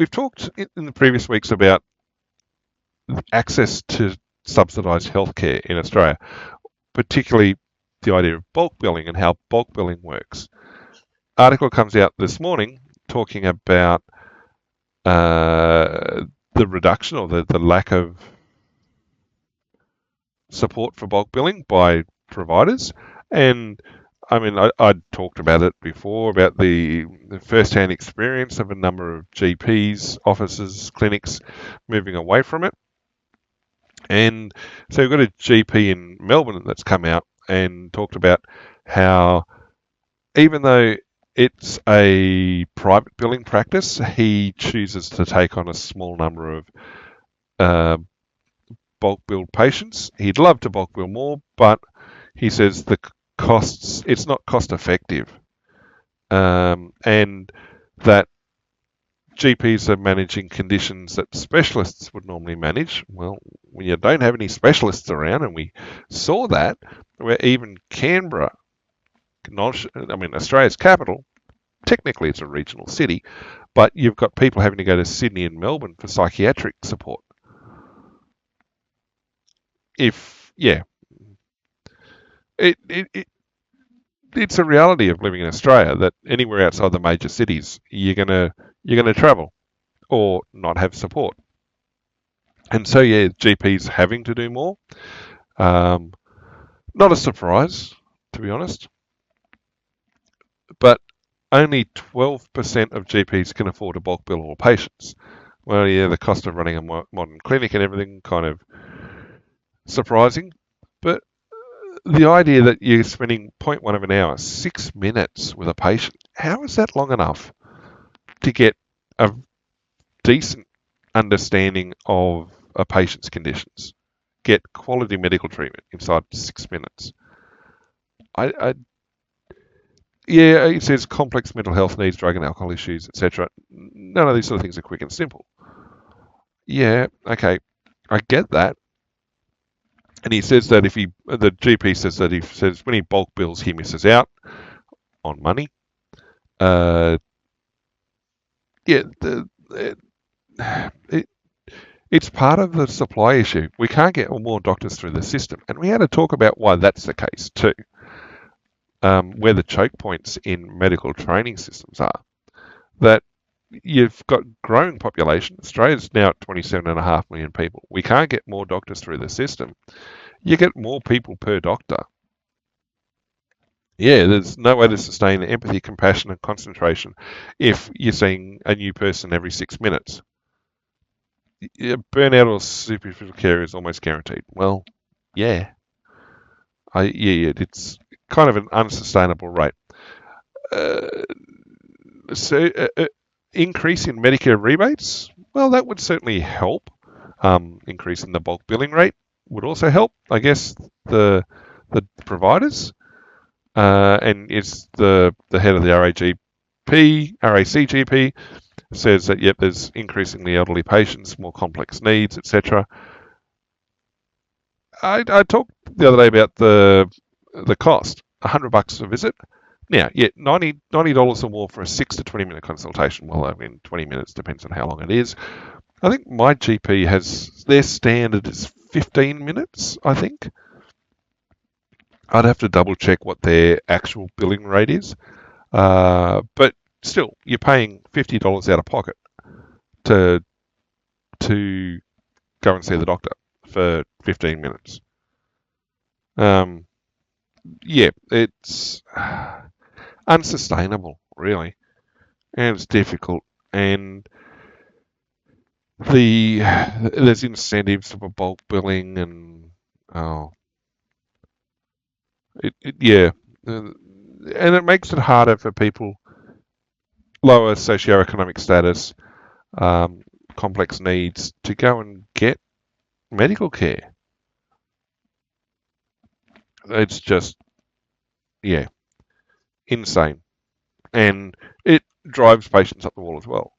we've talked in the previous weeks about access to subsidised healthcare in Australia, particularly the idea of bulk billing and how bulk billing works. Article comes out this morning talking about the reduction or the lack of support for bulk billing by providers. And I mean, I talked about it before, about the first-hand experience of a number of GPs, offices, clinics moving away from it. And so we've got a GP in Melbourne that's come out and talked about how even though it's a private billing practice, he chooses to take on a small number of bulk billed patients. He'd love to bulk bill more, but he says the costs, it's not cost effective. And that GPs are managing conditions that specialists would normally manage. Well, when you don't have any specialists around, and we saw that, where even Canberra, Australia's capital, technically it's a regional city, but you've got people having to go to Sydney and Melbourne for psychiatric support. It's a reality of living in Australia that anywhere outside the major cities, you're gonna travel or not have support. And so, yeah, GPs having to do more. Not a surprise, to be honest. But only 12% of GPs can afford to bulk bill all patients. Well, yeah, the cost of running a modern clinic and everything kind of surprising. But the idea that you're spending 0.1 of an hour, 6 minutes with a patient, how is that long enough to get a decent understanding of a patient's conditions, get quality medical treatment inside 6 minutes? Yeah, it says complex mental health needs, drug and alcohol issues, etc. None of these sort of things are quick and simple. Yeah, okay, I get that. And he says that the GP says that when he bulk bills, he misses out on money. It's part of the supply issue. We can't get more doctors through the system, and we had to talk about why that's the case too. Where the choke points in medical training systems are, that you've got growing population. Australia's now at 27.5 million people. We can't get more doctors through the system. You get more people per doctor. Yeah, there's no way to sustain empathy, compassion, and concentration if you're seeing a new person every 6 minutes. Burnout or superficial care is almost guaranteed. Well, yeah. It's kind of an unsustainable rate. Increase in Medicare rebates, well, that would certainly help. Increase in the bulk billing rate would also help, I guess, the providers. And it's the head of the RACGP says that, yep, there's increasingly elderly patients, more complex needs, etc. I talked the other day about the cost, $100 a visit. Now, yeah, $90 or more for a 6 to 20 minute consultation. Well, I mean, 20 minutes depends on how long it is. I think my GP has, their standard is 15 minutes, I think. I'd have to double check what their actual billing rate is. But still, you're paying $50 out of pocket to go and see the doctor for 15 minutes. Yeah, it's unsustainable, really, and it's difficult. And there's incentives for bulk billing, and and it makes it harder for people lower socioeconomic status, complex needs, to go and get medical care. It's just, insane. And it drives patients up the wall as well.